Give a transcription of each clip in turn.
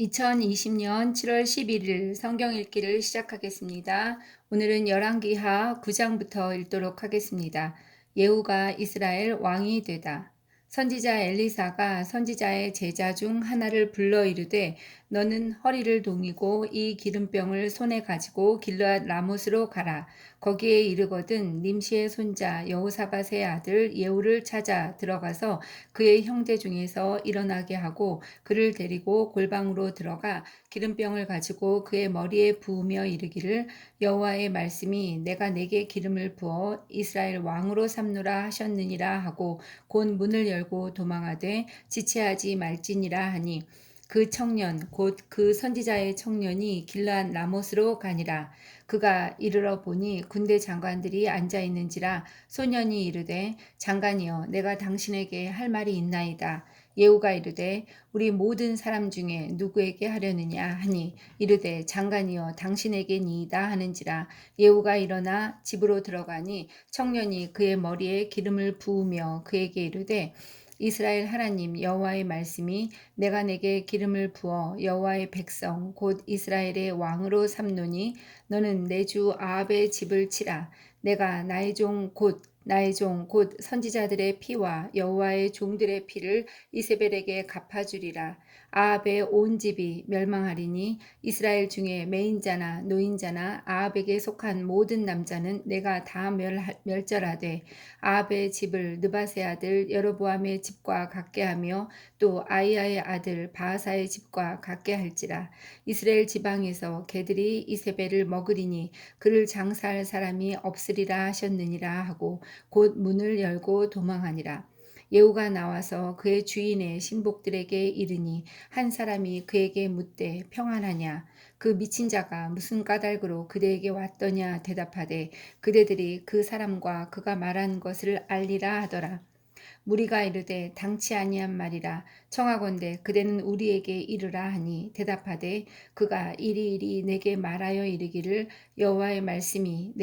2020년 7월 11일 성경 읽기를 시작하겠습니다. 오늘은 열왕기하 9장부터 읽도록 하겠습니다. 예후가 이스라엘 왕이 되다. 선지자 엘리사가 선지자의 제자 중 하나를 불러 이르되 너는 허리를 동이고 이 기름병을 손에 가지고 길르앗 라못으로 가라. 거기에 이르거든 nim시의 손자 여호사밧의 아들 예후를 찾아 들어가서 그의 형제 중에서 일어나게 하고 그를 데리고 골방으로 들어가 기름병을 가지고 그의 머리에 부으며 이르기를 여호와의 말씀이 내가 내게 기름을 부어 이스라엘 왕으로 삼노라 하셨느니라 하고 곧 문을 열고 도망하되 지체하지 말지니라 하니 그 청년 곧 그 선지자의 청년이 길르앗 라못으로 가니라. 그가 이르러 보니 군대 장관들이 앉아 있는지라 소년이 이르되 장관이여 내가 당신에게 할 말이 있나이다. 예후가 이르되 우리 모든 사람 중에 누구에게 하려느냐 하니 이르되 장관이여 당신에게니이다 하는지라. 예후가 일어나 집으로 들어가니 청년이 그의 머리에 기름을 부으며 그에게 이르되 이스라엘 하나님 여호와의 말씀이 내가 내게 기름을 부어 여호와의 백성 곧 이스라엘의 왕으로 삼노니 너는 내 주 아합의 집을 치라. 내가 나의 종 곧 선지자들의 피와 여호와의 종들의 피를 이세벨에게 갚아주리라. 아합의 온 집이 멸망하리니 이스라엘 중에 매인자나 노인자나 아합에게 속한 모든 남자는 내가 다 멸절하되 아합의 집을 느바세 아들 여로보암의 집과 같게 하며 또 아이야의 아들 바하사의 집과 같게 할지라. 이스라엘 지방에서 개들이 이세벨을 먹으리니 그를 장사할 사람이 없으리라 하셨느니라 하고 곧 문을 열고 도망하니라. 예후가 나와서 그의 주인의 신복들에게 이르니 한 사람이 그에게 묻되 평안하냐. 그 미친 자가 무슨 까닭으로 그대에게 왔더냐 대답하되 그대들이 그 사람과 그가 말한 것을 알리라 하더라. 무리가 이르되 당치 아니한 말이라. 청하건대 그대는 우리에게 이르라 하니 대답하되 그가 이리이리 내게 말하여 이르기를 여호와의 말씀이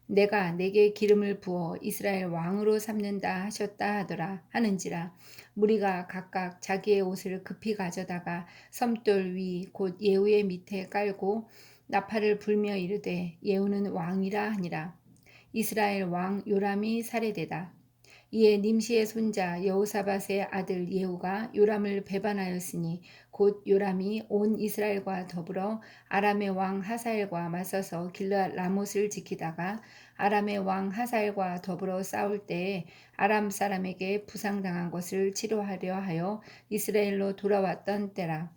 내가 내게 기름을 부어 이스라엘 왕으로 삼는다 하셨다 하더라 하는지라. 무리가 각각 자기의 옷을 급히 가져다가 섬돌 위 곧 예후의 밑에 깔고 나팔을 불며 이르되 예후는 왕이라 하니라. 이스라엘 왕 요람이 살해되다. 이에 nim시의 손자 여호사밧의 아들 예후가 요람을 배반하였으니 곧 요람이 온 이스라엘과 더불어 아람의 왕 하사엘과 맞서서 길르앗 라못을 지키다가 아람의 왕 하사엘과 더불어 싸울 때에 아람 사람에게 부상당한 것을 치료하려 하여 이스라엘로 돌아왔던 때라.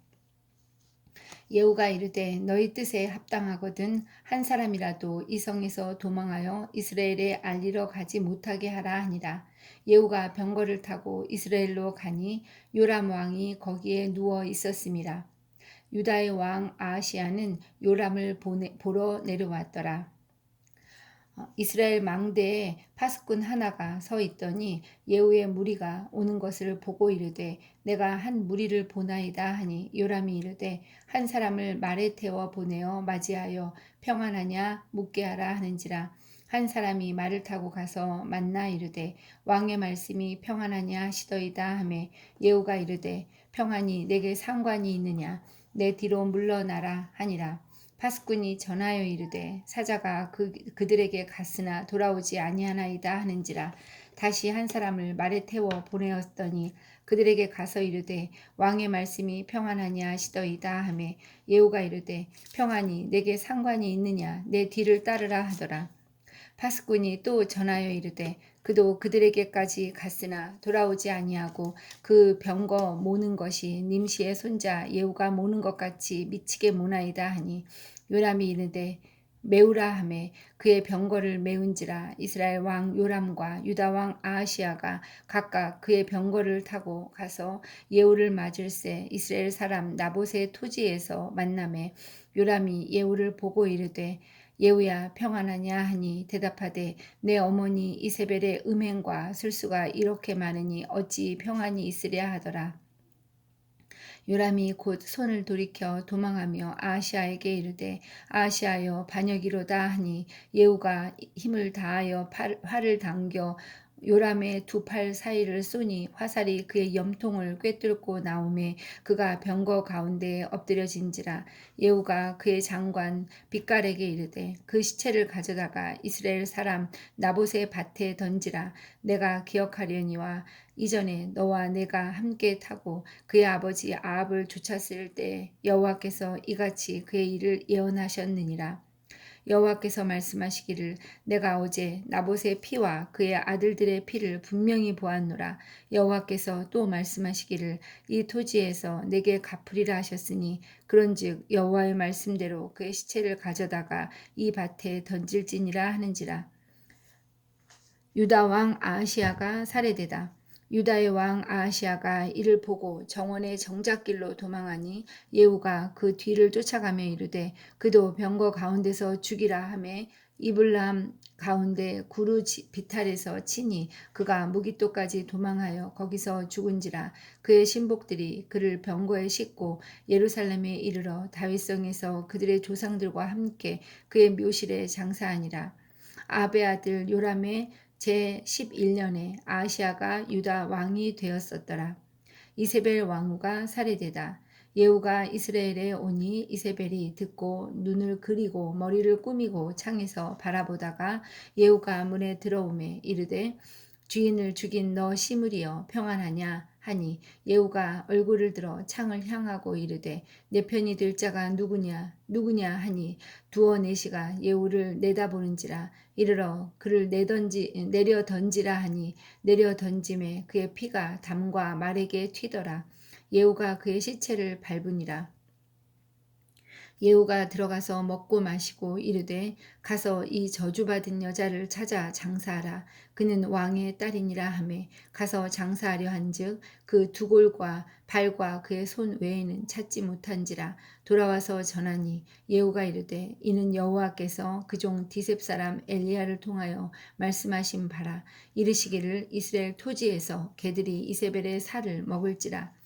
예후가 이르되 너희 뜻에 합당하거든 한 사람이라도 이 성에서 도망하여 이스라엘에 알리러 가지 못하게 하라 하니라. 예후가 병거를 타고 이스라엘로 가니 요람 왕이 거기에 누워 있었음이라. 유다의 왕 아하시야는 요람을 보러 내려왔더라. 이스라엘 망대에 파수꾼 하나가 서 있더니 예후의 무리가 오는 것을 보고 이르되 내가 한 무리를 보나이다 하니 요람이 이르되 한 사람을 말에 태워 보내어 맞이하여 평안하냐 묻게 하라 하는지라. 한 사람이 말을 타고 가서 만나 이르되 왕의 말씀이 평안하냐 하시더이다 하매 예후가 이르되 평안이 내게 상관이 있느냐 내 뒤로 물러나라 하니라. 파수꾼이 전하여 이르되 사자가 그들에게 갔으나 돌아오지 아니하나이다 하는지라. 다시 한 사람을 말에 태워 보내었더니 그들에게 가서 이르되 왕의 말씀이 평안하냐 하시더이다 하매 예후가 이르되 평안이 내게 상관이 있느냐 내 뒤를 따르라 하더라. 파수꾼이 또 전하여 이르되 그도 그들에게까지 갔으나 돌아오지 아니하고 그 병거 모는 것이 nim시의 손자 예후가 모는 것 같이 미치게 모나이다 하니 요람이 이르되 메우라 하매 그의 병거를 메운지라. 이스라엘 왕 요람과 유다 왕 아하시야가 각각 그의 병거를 타고 가서 예후를 맞을새 이스라엘 사람 나봇의 토지에서 만나매 요람이 예후를 보고 이르되 예후야 평안하냐 하니 대답하되 내 어머니 이세벨의 음행과 술수가 이렇게 많으니 어찌 평안이 있으랴 하더라. 요람이 곧 손을 돌이켜 도망하며 아하시야에게 이르되 아하시야여 반역이로다 하니 예후가 힘을 다하여 활을 당겨 요람의 두 팔 사이를 쏘니 화살이 그의 염통을 꿰뚫고 나오매 그가 병거 가운데에 엎드려진지라. 예후가 그의 장관 빛깔에게 이르되 그 시체를 가져다가 이스라엘 사람 나봇의 밭에 던지라. 내가 기억하려니와 이전에 너와 내가 함께 타고 그의 아버지 아합을 쫓았을 때 여호와께서 이같이 그의 일을 예언하셨느니라. 여호와께서 말씀하시기를 내가 어제 나봇의 피와 그의 아들들의 피를 분명히 보았노라. 여호와께서 또 말씀하시기를 이 토지에서 내게 갚으리라 하셨으니 그런즉 여호와의 말씀대로 그의 시체를 가져다가 이 밭에 던질지니라 하는지라. 유다 왕 아하시아가 살해되다. 유다의 왕 아하시아가 이를 보고 정원의 정작길로 도망하니 예후가 그 뒤를 쫓아가며 이르되 그도 병거 가운데서 죽이라 하매 이블람 가운데 구루 비탈에서 치니 그가 무기토까지 도망하여 거기서 죽은지라. 그의 신복들이 그를 병거에 싣고 예루살렘에 이르러 다윗성에서 그들의 조상들과 함께 그의 묘실에 장사하니라. 아베 아들 요람의 제11년에 아시아가 유다 왕이 되었었더라. 이세벨 왕후가 살해되다. 예후가 이스라엘에 오니 이세벨이 듣고 눈을 그리고 머리를 꾸미고 창에서 바라보다가 예후가 문에 들어오매 이르되 주인을 죽인 너 시므리여 평안하냐 하니 예후가 얼굴을 들어 창을 향하고 이르되 내 편이 될 자가 누구냐 하니 두어 네시가 예후를 내다보는지라. 이르러 그를 내려 던지라 하니 내려 던짐에 그의 피가 담과 말에게 튀더라. 예후가 그의 시체를 밟으니라. 예후가 들어가서 먹고 마시고 이르되 가서 이 저주받은 여자를 찾아 장사하라. 그는 왕의 딸이니라 하매 가서 장사하려 한즉 그 두골과 발과 그의 손 외에는 찾지 못한지라. 돌아와서 전하니 예후가 이르되 이는 여호와께서 그종 디셉 사람 엘리야를 통하여 말씀하신 바라. 이르시기를 이스라엘 토지에서 개들이 이세벨의 살을 먹을지라.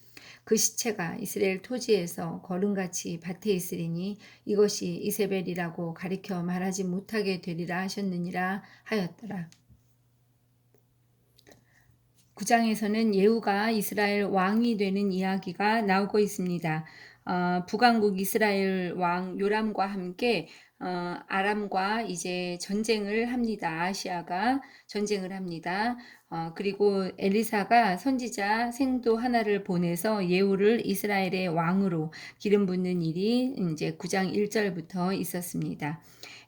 그 시체가 이스라엘 토지에서 거름같이 밭에 있으리니 이것이 이세벨이라고 가리켜 말하지 못하게 되리라 하셨느니라 하였더라. 9장에서는 예후가 이스라엘 왕이 되는 이야기가 나오고 있습니다. 북왕국 이스라엘 왕 요람과 함께 아람과 이제 전쟁을 합니다. 아시아가 전쟁을 합니다. 그리고 엘리사가 선지자 생도 하나를 보내서 예후를 이스라엘의 왕으로 기름 붓는 일이 이제 9장 1절부터 있었습니다.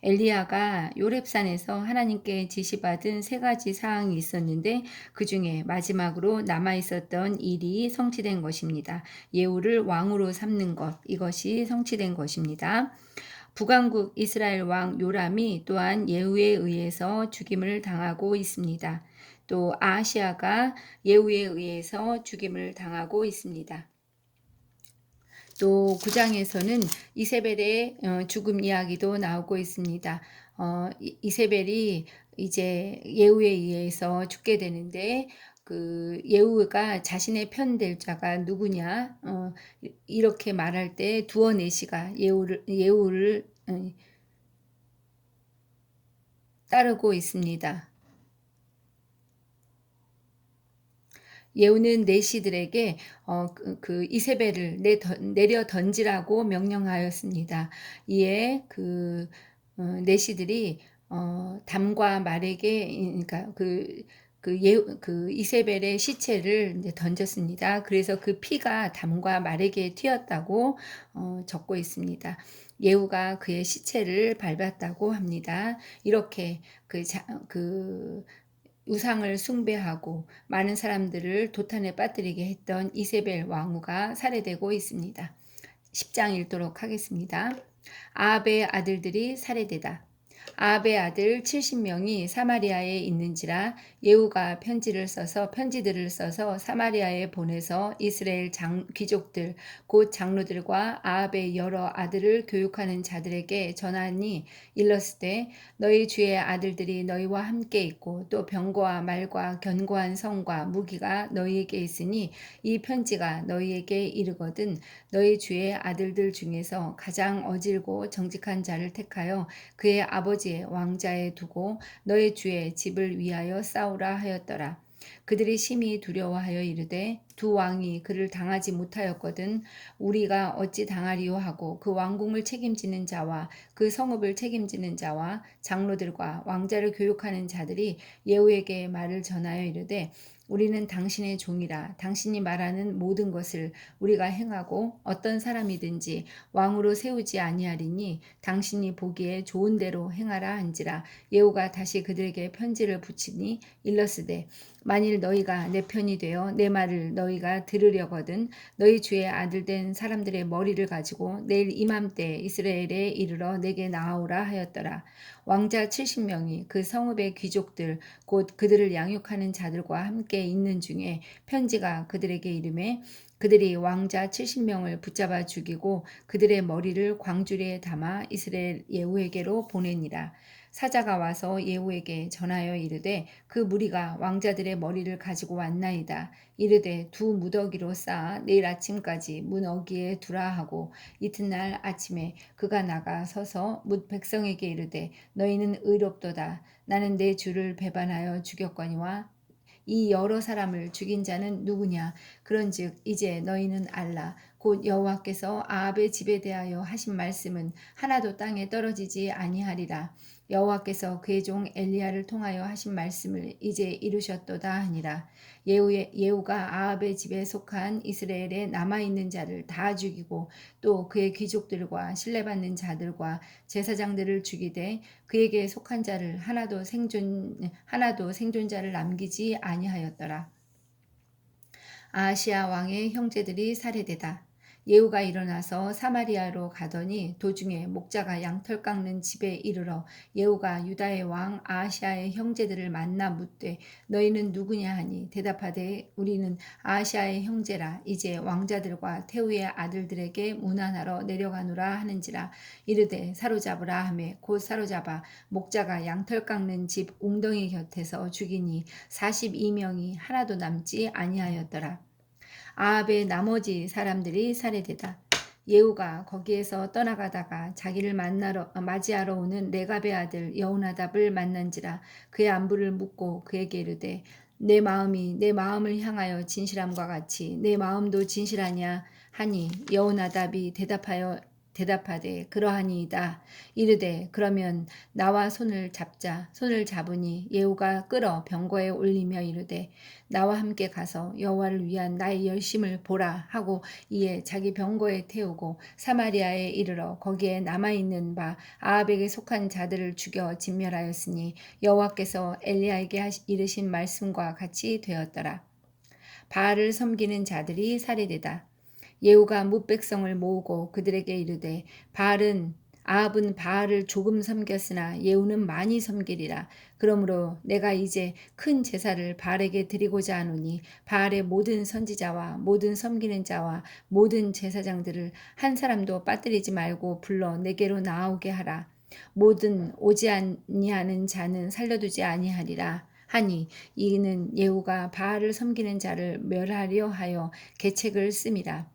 엘리야가 요렙산에서 하나님께 지시받은 세 가지 사항이 있었는데 그 중에 마지막으로 남아있었던 일이 성취된 것입니다. 예후를 왕으로 삼는 것, 이것이 성취된 것입니다. 북왕국 이스라엘 왕 요람이 또한 예후에 의해서 죽임을 당하고 있습니다. 또 아하시아가 예후에 의해서 죽임을 당하고 있습니다. 또 9장에서는 이세벨의 죽음 이야기도 나오고 있습니다. 이세벨이 이제 예후에 의해서 죽게 되는데 그 예후가 자신의 편 될 자가 누구냐 이렇게 말할 때 두어 네시가 예후를 따르고 있습니다. 예후는 내시들에게 그 이세벨을 내려 던지라고 명령하였습니다. 이에 그 내시들이 담과 말에게 그러니까 그 이세벨의 시체를 이제 던졌습니다. 그래서 그 피가 담과 말에게 튀었다고 적고 있습니다. 예후가 그의 시체를 밟았다고 합니다. 이렇게 그 우상을 숭배하고 많은 사람들을 도탄에 빠뜨리게 했던 이세벨 왕후가 살해되고 있습니다. 10장 읽도록 하겠습니다. 아합의 아들들이 살해되다. 아합의 아들 70명이 사마리아에 있는지라 예후가 편지들을 써서 사마리아에 보내서 이스라엘 귀족들 곧 장로들과 아합의 여러 아들을 교육하는 자들에게 전하니 일렀으되 너희 주의 아들들이 너희와 함께 있고 또 병거와 말과 견고한 성과 무기가 너희에게 있으니 이 편지가 너희에게 이르거든 너희 주의 아들들 중에서 가장 어질고 정직한 자를 택하여 그의 아버지 아버지의 왕자에 두고 너의 주의 집을 위하여 싸우라 하였더라. 그들이 심히 두려워하여 이르되 두 왕이 그를 당하지 못하였거든 우리가 어찌 당하리요 하고 그 왕궁을 책임지는 자와 그 성읍을 책임지는 자와 장로들과 왕자를 교육하는 자들이 예후에게 말을 전하여 이르되 우리는 당신의 종이라 당신이 말하는 모든 것을 우리가 행하고 어떤 사람이든지 왕으로 세우지 아니하리니 당신이 보기에 좋은 대로 행하라 한지라. 예후가 다시 그들에게 편지를 붙이니 일렀으되 만일 너희가 내 편이 되어 내 말을 너희가 들으려거든 너희 주의 아들 된 사람들의 머리를 가지고 내일 이맘때 이스라엘에 이르러 내게 나아오라 하였더라. 왕자 70명이 그 성읍의 귀족들 곧 그들을 양육하는 자들과 함께 있는 중에 편지가 그들에게 이르매 그들이 왕자 70명을 붙잡아 죽이고 그들의 머리를 광주리에 담아 이스라엘 예후에게로 보내니라. 사자가 와서 예후에게 전하여 이르되 그 무리가 왕자들의 머리를 가지고 왔나이다. 이르되 두 무더기로 쌓아 내일 아침까지 문 어귀에 두라 하고 이튿날 아침에 그가 나가 서서 뭇 백성에게 이르되 너희는 의롭도다. 나는 내 주를 배반하여 죽였거니와 이 여러 사람을 죽인 자는 누구냐? 그런즉 이제 너희는 알라. 곧 여호와께서 아합의 집에 대하여 하신 말씀은 하나도 땅에 떨어지지 아니하리라. 여호와께서 그의 종 엘리야를 통하여 하신 말씀을 이제 이루셨도다 하니라. 예후가 아합의 집에 속한 이스라엘에 남아있는 자를 다 죽이고 또 그의 귀족들과 신뢰받는 자들과 제사장들을 죽이되 그에게 속한 자를 하나도 생존자를 남기지 아니하였더라. 아하시야 왕의 형제들이 살해되다. 예후가 일어나서 사마리아로 가더니 도중에 목자가 양털 깎는 집에 이르러 예후가 유다의 왕 아하시야의 형제들을 만나 묻되 너희는 누구냐 하니 대답하되 우리는 아하시야의 형제라. 이제 왕자들과 태후의 아들들에게 문안하러 내려가노라 하는지라. 이르되 사로잡으라 하매 곧 사로잡아 목자가 양털 깎는 집 웅덩이 곁에서 죽이니 42명이 하나도 남지 아니하였더라. 아합의 나머지 사람들이 살해되다. 예후가 거기에서 떠나가다가 자기를 맞이하러 오는 레갑의 아들 여호나답을 만난지라. 그의 안부를 묻고 그에게 이르되 내 마음이 내 마음을 향하여 진실함과 같이 내 마음도 진실하냐 하니 여호나답이 대답하되 그러하니이다. 이르되 그러면 나와 손을 잡으니 예후가 끌어 병거에 올리며 이르되 나와 함께 가서 여호와를 위한 나의 열심을 보라 하고 이에 자기 병거에 태우고 사마리아에 이르러 거기에 남아있는 바 아합에게 속한 자들을 죽여 진멸하였으니 여호와께서 엘리야에게 이르신 말씀과 같이 되었더라. 바알을 섬기는 자들이 살해되다. 예후가 뭇백성을 모으고 그들에게 이르되 아합은 바알을 조금 섬겼으나 예후는 많이 섬기리라. 그러므로 내가 이제 큰 제사를 바알에게 드리고자 하노니 바알의 모든 선지자와 모든 섬기는 자와 모든 제사장들을 한 사람도 빠뜨리지 말고 불러 내게로 나아오게 하라. 모든 오지 아니하는 자는 살려두지 아니하리라. 하니 이는 예후가 바알을 섬기는 자를 멸하려 하여 계책을 씀이라.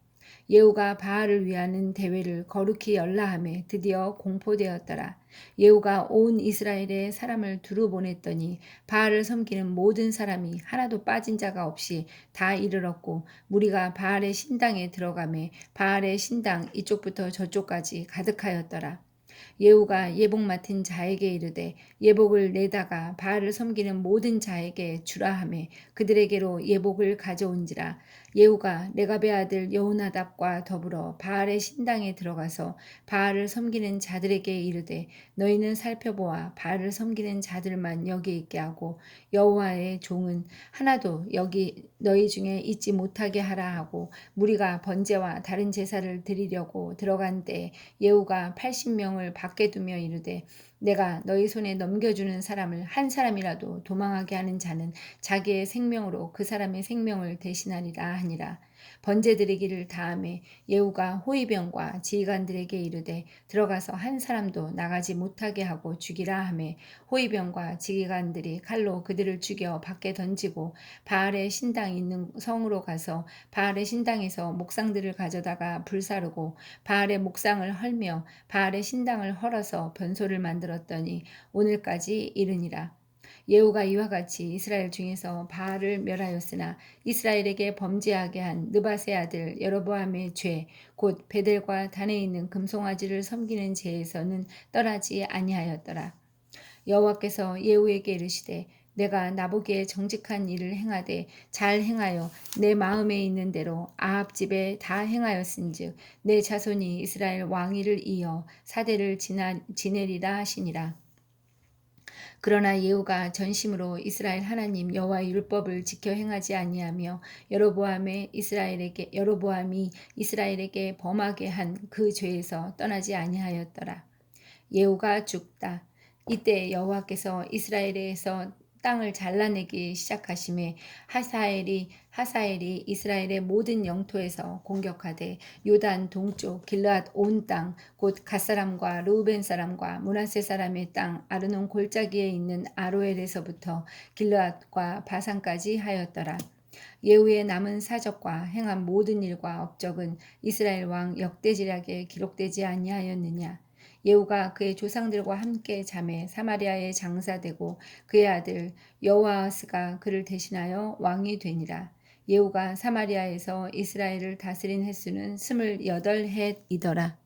예후가 바알을 위하는 대회를 거룩히 열라하며 드디어 공포되었더라. 예후가 온 이스라엘에 사람을 두루 보냈더니 바알을 섬기는 모든 사람이 하나도 빠진 자가 없이 다 이르렀고 무리가 바알의 신당에 들어가매 바알의 신당 이쪽부터 저쪽까지 가득하였더라. 예후가 예복 맡은 자에게 이르되 예복을 내다가 바알을 섬기는 모든 자에게 주라 하매 그들에게로 예복을 가져온지라. 예후가 레갑의 아들 여호나답과 더불어 바알의 신당에 들어가서 바알을 섬기는 자들에게 이르되 너희는 살펴보아 바알을 섬기는 자들만 여기 있게 하고 여호와의 종은 하나도 여기 너희 중에 있지 못하게 하라 하고 무리가 번제와 다른 제사를 드리려고 들어간 때 예후가 80명을 밖에 두며 이르되 내가 너희 손에 넘겨주는 사람을 한 사람이라도 도망하게 하는 자는 자기의 생명으로 그 사람의 생명을 대신하리라 하니라. 번제 드리기를 다음에 예후가 호위병과 지휘관들에게 이르되 들어가서 한 사람도 나가지 못하게 하고 죽이라 하매 호위병과 지휘관들이 칼로 그들을 죽여 밖에 던지고 바알의 신당이 있는 성으로 가서 바알의 신당에서 목상들을 가져다가 불사르고 바알의 목상을 헐며 바알의 신당을 헐어서 변소를 만들었더니 오늘까지 이르니라. 예후가 이와 같이 이스라엘 중에서 바알을 멸하였으나 이스라엘에게 범죄하게 한 느밧의 아들 여로보암의 죄 곧 베델과 단에 있는 금송아지를 섬기는 죄에서는 떠나지 아니하였더라. 여호와께서 예후에게 이르시되 내가 나보기에 정직한 일을 행하되 잘 행하여 내 마음에 있는 대로 아합 집에 다 행하였은즉 내 자손이 이스라엘 왕위를 이어 사대를 지내리라 하시니라. 그러나 예후가 전심으로 이스라엘 하나님 여호와의 율법을 지켜 행하지 아니하며 여로보암이 이스라엘에게 범하게 한 그 죄에서 떠나지 아니하였더라. 예후가 죽다. 이때 여호와께서 이스라엘에서 땅을 잘라내기 시작하심에 하사엘이 이스라엘의 모든 영토에서 공격하되 요단 동쪽 길르앗 온 땅 곧 갓사람과 르우벤 사람과 므낫세 사람의 땅 아르논 골짜기에 있는 아로엘에서부터 길르앗과 바산까지 하였더라. 예후의 남은 사적과 행한 모든 일과 업적은 이스라엘 왕 역대지략에 기록되지 아니하였느냐. 예후가 그의 조상들과 함께 잠에 사마리아에 장사되고 그의 아들 여호아스가 그를 대신하여 왕이 되니라. 예후가 사마리아에서 이스라엘을 다스린 횟수는 28해이더라.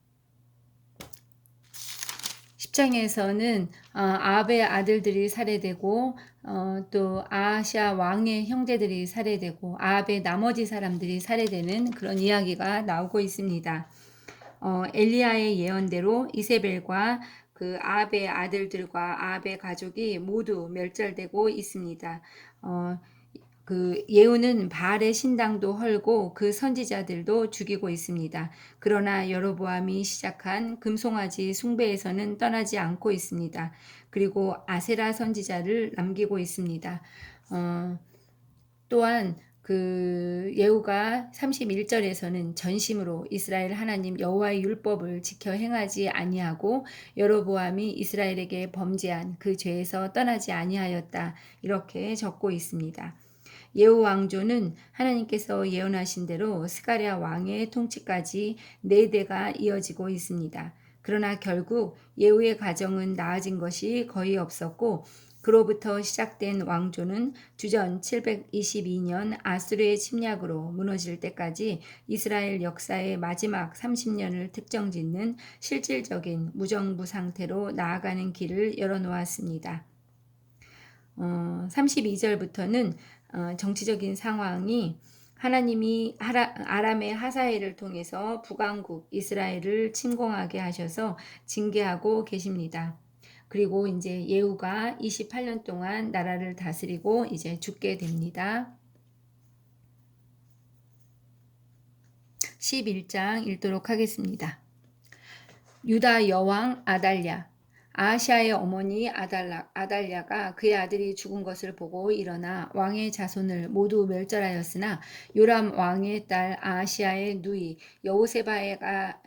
10장에서는 아합의 아들들이 살해되고 또 아하시아 왕의 형제들이 살해되고 아합의 나머지 사람들이 살해되는 그런 이야기가 나오고 있습니다. 엘리야의 예언대로 이세벨과 그 아합의 아들들과 아합의 가족이 모두 멸절되고 있습니다. 그 예후는 바알의 신당도 헐고 그 선지자들도 죽이고 있습니다. 그러나 여로보암이 시작한 금송아지 숭배에서는 떠나지 않고 있습니다. 그리고 아세라 선지자를 남기고 있습니다. 또한 그 예후가 31절에서는 전심으로 이스라엘 하나님 여호와의 율법을 지켜 행하지 아니하고 여로보암이 이스라엘에게 범죄한 그 죄에서 떠나지 아니하였다. 이렇게 적고 있습니다. 예후 왕조는 하나님께서 예언하신 대로 스가랴 왕의 통치까지 4대가 이어지고 있습니다. 그러나 결국 예후의 가정은 나아진 것이 거의 없었고 그로부터 시작된 왕조는 주전 722년 아수르의 침략으로 무너질 때까지 이스라엘 역사의 마지막 30년을 특정짓는 실질적인 무정부 상태로 나아가는 길을 열어놓았습니다. 32절부터는 정치적인 상황이 하나님이 아람의 하사엘을 통해서 북왕국 이스라엘을 침공하게 하셔서 징계하고 계십니다. 그리고 이제 예후가 28년 동안 나라를 다스리고 이제 죽게 됩니다. 11장 읽도록 하겠습니다. 유다 여왕 아달랴. 아하시아의 어머니 아달랴가 그의 아들이 죽은 것을 보고 일어나 왕의 자손을 모두 멸절하였으나 요람 왕의 딸 아하시아의 누이 여호세바가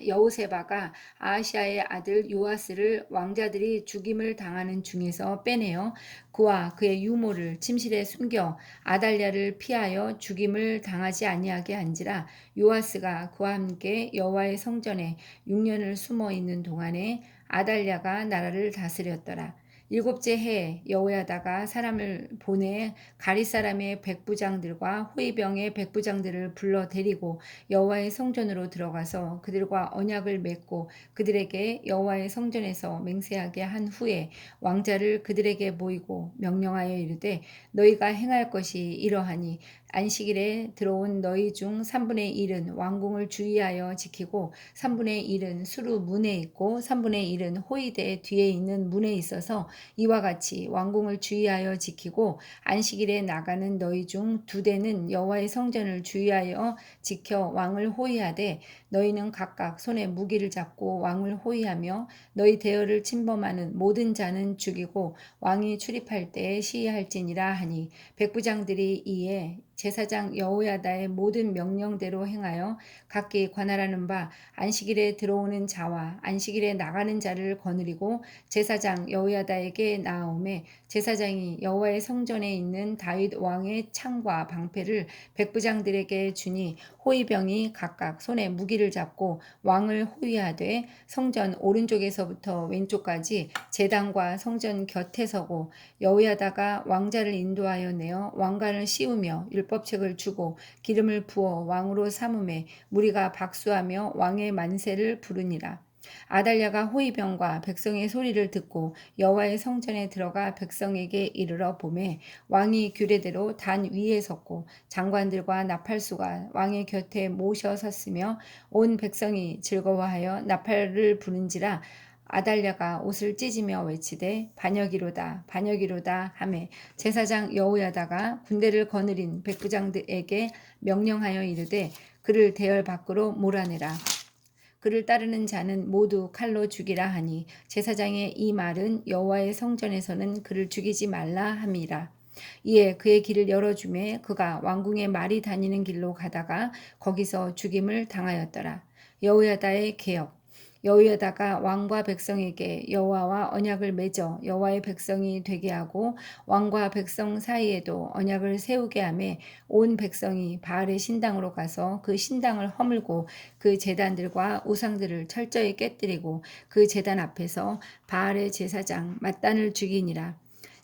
아하시아의 아들 요아스를 왕자들이 죽임을 당하는 중에서 빼내어 그와 그의 유모를 침실에 숨겨 아달랴를 피하여 죽임을 당하지 아니하게 한지라. 요아스가 그와 함께 여호와의 성전에 6년을 숨어 있는 동안에 아달랴가 나라를 다스렸더라. 7째 해에 여호야다가 사람을 보내 가리 사람의 백부장들과 호위병의 백부장들을 불러 데리고 여호와의 성전으로 들어가서 그들과 언약을 맺고 그들에게 여호와의 성전에서 맹세하게 한 후에 왕자를 그들에게 보이고 명령하여 이르되 너희가 행할 것이 이러하니 안식일에 들어온 너희 중 3분의 1은 왕궁을 주의하여 지키고 3분의 1은 수루 문에 있고 3분의 1은 호위대 뒤에 있는 문에 있어서 이와 같이 왕궁을 주의하여 지키고 안식일에 나가는 너희 중 2대는 여호와의 성전을 주의하여 지켜 왕을 호위하되 너희는 각각 손에 무기를 잡고 왕을 호위하며 너희 대열을 침범하는 모든 자는 죽이고 왕이 출입할 때에 시위할지니라 하니 백부장들이 이에 제사장 여호야다의 모든 명령대로 행하여 각기 관할하는 바 안식일에 들어오는 자와 안식일에 나가는 자를 거느리고 제사장 여호야다에게 나아오매 제사장이 여호와의 성전에 있는 다윗 왕의 창과 방패를 백부장들에게 주니 호위병이 각각 손에 무기를 잡고 왕을 호위하되 성전 오른쪽에서부터 왼쪽까지 제단과 성전 곁에 서고 여호야다가 왕자를 인도하여 내어 왕관을 씌우며 율법책을 주고 기름을 부어 왕으로 삼음에 무리가 박수하며 왕의 만세를 부르니라. 아달랴가 호위병과 백성의 소리를 듣고 여호와의 성전에 들어가 백성에게 이르러 보매 왕이 규례대로 단 위에 섰고 장관들과 나팔수가 왕의 곁에 모셔 섰으며 온 백성이 즐거워하여 나팔을 부른지라. 아달랴가 옷을 찢으며 외치되 반역이로다 반역이로다 하매 제사장 여호야다가 군대를 거느린 백부장들에게 명령하여 이르되 그를 대열 밖으로 몰아내라. 그를 따르는 자는 모두 칼로 죽이라 하니 제사장의 이 말은 여호와의 성전에서는 그를 죽이지 말라 함이라. 이에 그의 길을 열어주매 그가 왕궁의 말이 다니는 길로 가다가 거기서 죽임을 당하였더라. 여호야다의 계역. 여호야다가 왕과 백성에게 여호와와 언약을 맺어 여호와의 백성이 되게 하고 왕과 백성 사이에도 언약을 세우게 하매 온 백성이 바알의 신당으로 가서 그 신당을 허물고 그 제단들과 우상들을 철저히 깨뜨리고 그 제단 앞에서 바알의 제사장 mat단을 죽이니라.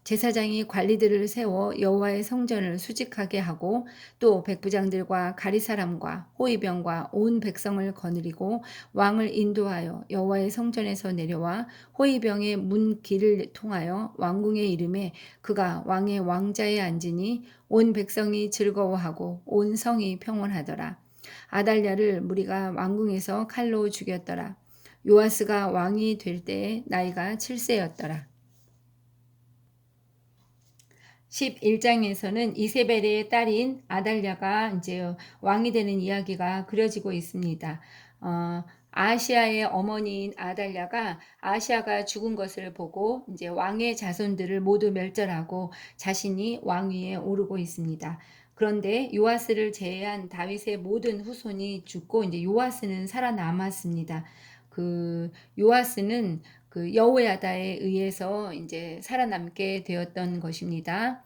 제사장이 관리들을 세워 여호와의 성전을 수직하게 하고 또 백부장들과 가리사람과 호위병과 온 백성을 거느리고 왕을 인도하여 여호와의 성전에서 내려와 호위병의 문 길을 통하여 왕궁에 이르매 그가 왕의 왕자에 앉으니 온 백성이 즐거워하고 온 성이 평온하더라. 아달랴를 무리가 왕궁에서 칼로 죽였더라. 요아스가 왕이 될 때에 나이가 7세였더라. 11장에서는 이세벨의 딸인 아달랴가 이제 왕이 되는 이야기가 그려지고 있습니다. 아시아의 어머니인 아달랴가 아시아가 죽은 것을 보고 이제 왕의 자손들을 모두 멸절하고 자신이 왕위에 오르고 있습니다. 그런데 요아스를 제외한 다윗의 모든 후손이 죽고 이제 요아스는 살아남았습니다. 그 요아스는 그 여호야다에 의해서 이제 살아남게 되었던 것입니다.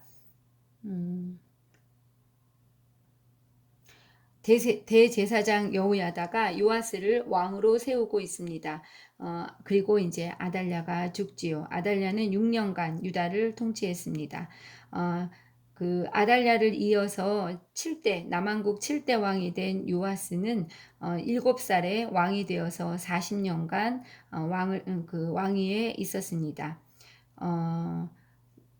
대제사장 여호야다가 요아스를 왕으로 세우고 있습니다. 그리고 이제 아달랴가 죽지요. 아달랴는 6년간 유다를 통치했습니다. 그 아달랴를 이어서 7대 남한국 7대 왕이 된 요아스는 7살에 왕이 되어서 40년간 그 왕위에 있었습니다.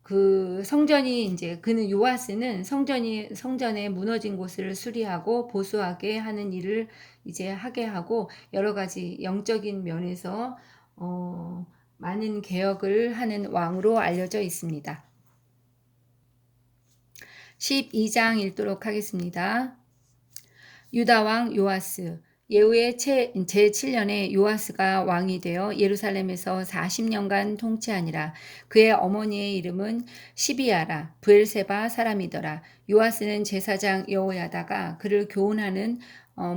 그 성전이 이제 그는 요아스는 성전에 무너진 곳을 수리하고 보수하게 하는 일을 이제 하게 하고 여러 가지 영적인 면에서 많은 개혁을 하는 왕으로 알려져 있습니다. 12장 읽도록 하겠습니다. 유다 왕 요아스. 예후의 제7년에 요아스가 왕이 되어 예루살렘에서 40년간 통치하니라. 그의 어머니의 이름은 시비아라 브엘세바 사람이더라. 요아스는 제사장 여호야다가 그를 교훈하는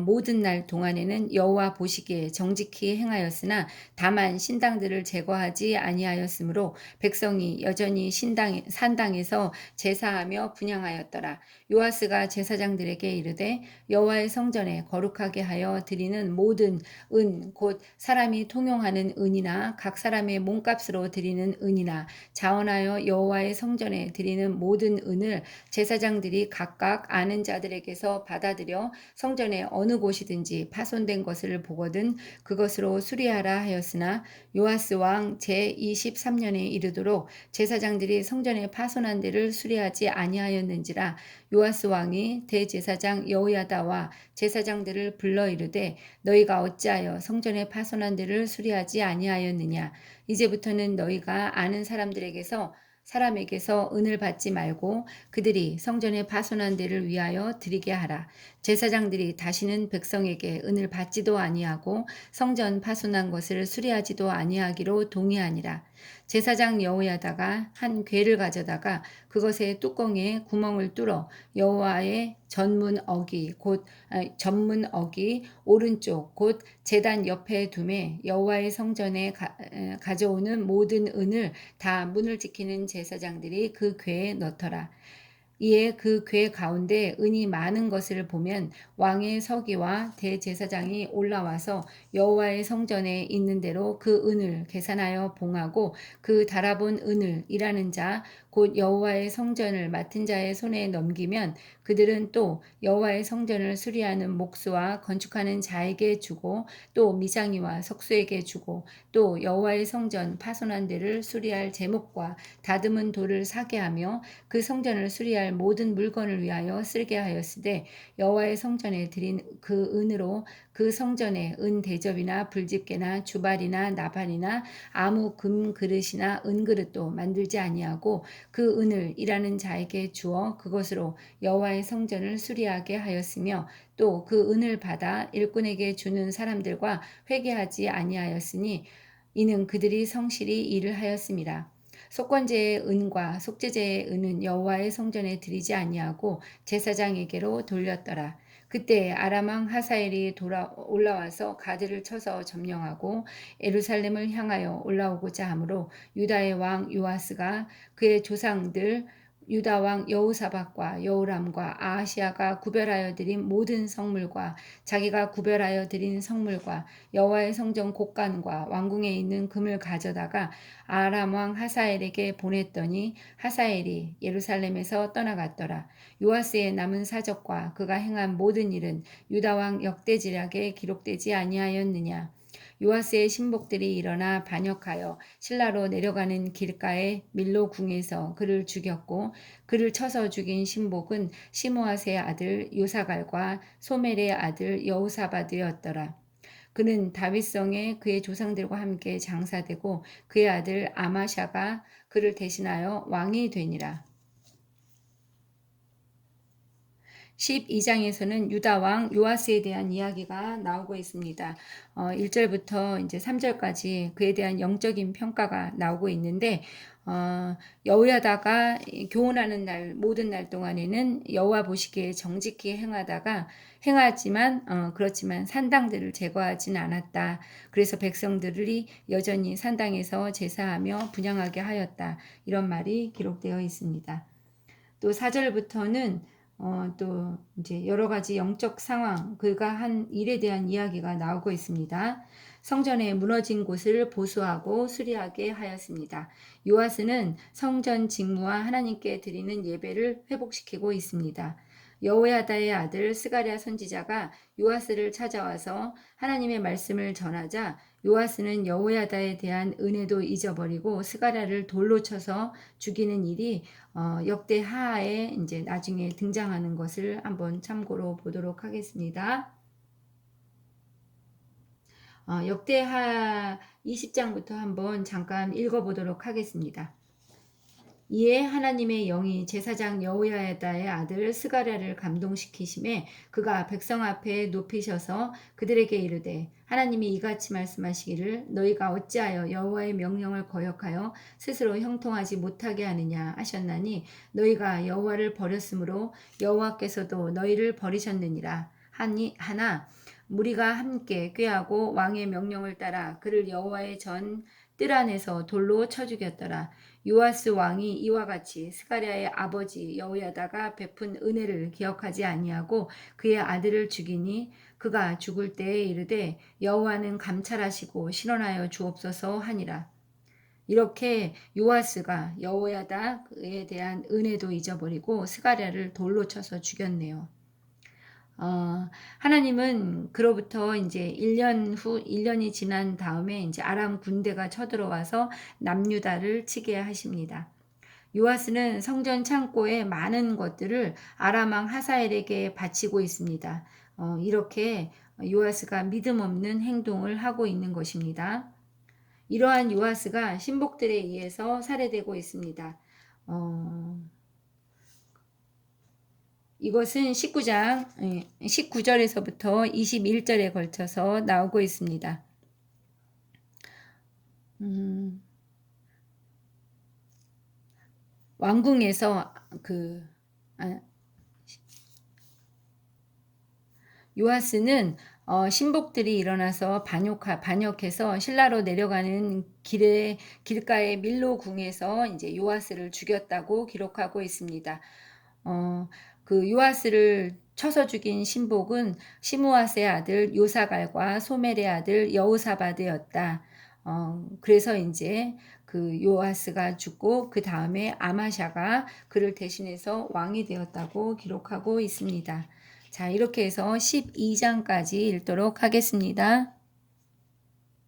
모든 날 동안에는 여호와 보시기에 정직히 행하였으나 다만 신당들을 제거하지 아니하였으므로 백성이 여전히 산당에서 제사하며 분향하였더라. 요아스가 제사장들에게 이르되 여호와의 성전에 거룩하게 하여 드리는 모든 은 곧 사람이 통용하는 은이나 각 사람의 몸값으로 드리는 은이나 자원하여 여호와의 성전에 드리는 모든 은을 제사장들이 각각 아는 자들에게서 받아들여 성전에 어느 곳이든지 파손된 것을 보거든 그것으로 수리하라 하였으나 요아스 왕 제23년에 이르도록 제사장들이 성전에 파손한 데를 수리하지 아니하였는지라. 요아스 왕이 대제사장 여호야다와 제사장들을 불러 이르되 너희가 어찌하여 성전에 파손한 데를 수리하지 아니하였느냐. 이제부터는 너희가 아는 사람에게서 은을 받지 말고 그들이 성전에 파손한 데를 위하여 드리게 하라. 제사장들이 다시는 백성에게 은을 받지도 아니하고 성전 파손한 것을 수리하지도 아니하기로 동의하니라. 제사장 여호야다가 한 궤를 가져다가 그것의 뚜껑에 구멍을 뚫어 여호와의 전문 어기 오른쪽 곧 제단 옆에 두매 여호와의 성전에 가져오는 모든 은을 다 문을 지키는 제사장들이 그 궤에 넣더라. 이에 그 궤 가운데 은이 많은 것을 보면 왕의 서기와 대제사장이 올라와서 여호와의 성전에 있는 대로 그 은을 계산하여 봉하고 그 달아본 은을 일하는 자 곧 여호와의 성전을 맡은 자의 손에 넘기면 그들은 또 여호와의 성전을 수리하는 목수와 건축하는 자에게 주고 또 미장이와 석수에게 주고 또 여호와의 성전 파손한 데를 수리할 제목과 다듬은 돌을 사게 하며 그 성전을 수리할 모든 물건을 위하여 쓰게 하였으되 여호와의 성전에 드린 그 은으로 그 성전에 은 대접이나 불집게나 주발이나 나발이나 아무 금 그릇이나 은 그릇도 만들지 아니하고 그 은을 일하는 자에게 주어 그것으로 여호와의 성전을 수리하게 하였으며 또 그 은을 받아 일꾼에게 주는 사람들과 회개하지 아니하였으니 이는 그들이 성실히 일을 하였음이라. 속건제의 은과 속죄제의 은은 여호와의 성전에 드리지 아니하고 제사장에게로 돌렸더라. 그때 아람 왕 하사엘이 올라와서 가드를 쳐서 점령하고 예루살렘을 향하여 올라오고자 하므로 유다의 왕 요아스가 그의 조상들 유다 왕 여호사밧과 여호람과 아하시아가 구별하여 드린 모든 성물과 자기가 구별하여 드린 성물과 여호와의 성전 곡간과 왕궁에 있는 금을 가져다가 아람 왕 하사엘에게 보냈더니 하사엘이 예루살렘에서 떠나갔더라. 요아스의 남은 사적과 그가 행한 모든 일은 유다 왕 역대지략에 기록되지 아니하였느냐. 요아스의 신복들이 일어나 반역하여 실라로 내려가는 길가에 밀로 궁에서 그를 죽였고 그를 쳐서 죽인 신복은 시므아스의 아들 요사갈과 소멜의 아들 여호사밧이었더라. 그는 다윗성에 그의 조상들과 함께 장사되고 그의 아들 아마샤가 그를 대신하여 왕이 되니라. 12장에서는 유다 왕 요아스에 대한 이야기가 나오고 있습니다. 1절부터 이제 3절까지 그에 대한 영적인 평가가 나오고 있는데 여호야다가 교훈하는 날 모든 날 동안에는 여호와 보시기에 정직히 행하지만 그렇지만 산당들을 제거하지는 않았다. 그래서 백성들이 여전히 산당에서 제사하며 분향하게 하였다. 이런 말이 기록되어 있습니다. 또 4절부터는 또 이제 여러 가지 영적 상황, 그가 한 일에 대한 이야기가 나오고 있습니다. 성전의 무너진 곳을 보수하고 수리하게 하였습니다. 요아스는 성전 직무와 하나님께 드리는 예배를 회복시키고 있습니다. 여호야다의 아들 스가랴 선지자가 요아스를 찾아와서 하나님의 말씀을 전하자 요아스는 여호야다에 대한 은혜도 잊어버리고 스가랴를 돌로 쳐서 죽이는 일이 역대 하하에 이제 나중에 등장하는 것을 한번 참고로 보도록 하겠습니다. 역대하 20장부터 한번 잠깐 읽어보도록 하겠습니다. 이에 하나님의 영이 제사장 여호야다의 아들 스가랴를 감동시키심에 그가 백성 앞에 높이셔서 그들에게 이르되 하나님이 이같이 말씀하시기를 너희가 어찌하여 여호와의 명령을 거역하여 스스로 형통하지 못하게 하느냐 하셨나니 너희가 여호와를 버렸으므로 여호와께서도 너희를 버리셨느니라 하나 무리가 함께 꾀하고 왕의 명령을 따라 그를 여호와의 전 뜰 안에서 돌로 쳐 죽였더라. 요아스 왕이 이와 같이 스가랴의 아버지 여호야다가 베푼 은혜를 기억하지 아니하고 그의 아들을 죽이니 그가 죽을 때에 이르되 여호와는 감찰하시고 실현하여 주옵소서 하니라. 이렇게 요아스가 여호야다에 대한 은혜도 잊어버리고 스가랴를 돌로 쳐서 죽였네요. 하나님은 그로부터 이제 1년이 지난 다음에 이제 아람 군대가 쳐들어와서 남유다를 치게 하십니다. 요아스는 성전 창고에 많은 것들을 아람 왕 하사엘에게 바치고 있습니다. 이렇게 요아스가 믿음 없는 행동을 하고 있는 것입니다. 이러한 요아스가 신복들에 의해서 살해되고 있습니다. 이것은 19장 19절에서부터 21절에 걸쳐서 나오고 있습니다. 왕궁에서 그 아, 요아스는 신복들이 일어나서 반역해서 신라로 내려가는 길가의 밀로궁에서 이제 요아스를 죽였다고 기록하고 있습니다. 어, 그 요아스를 쳐서 죽인 신복은 시므아스의 아들 요사갈과 소멜의 아들 여호사바드였다. 그래서 이제 그 요아스가 죽고 그 다음에 아마샤가 그를 대신해서 왕이 되었다고 기록하고 있습니다. 자, 이렇게 해서 12장까지 읽도록 하겠습니다.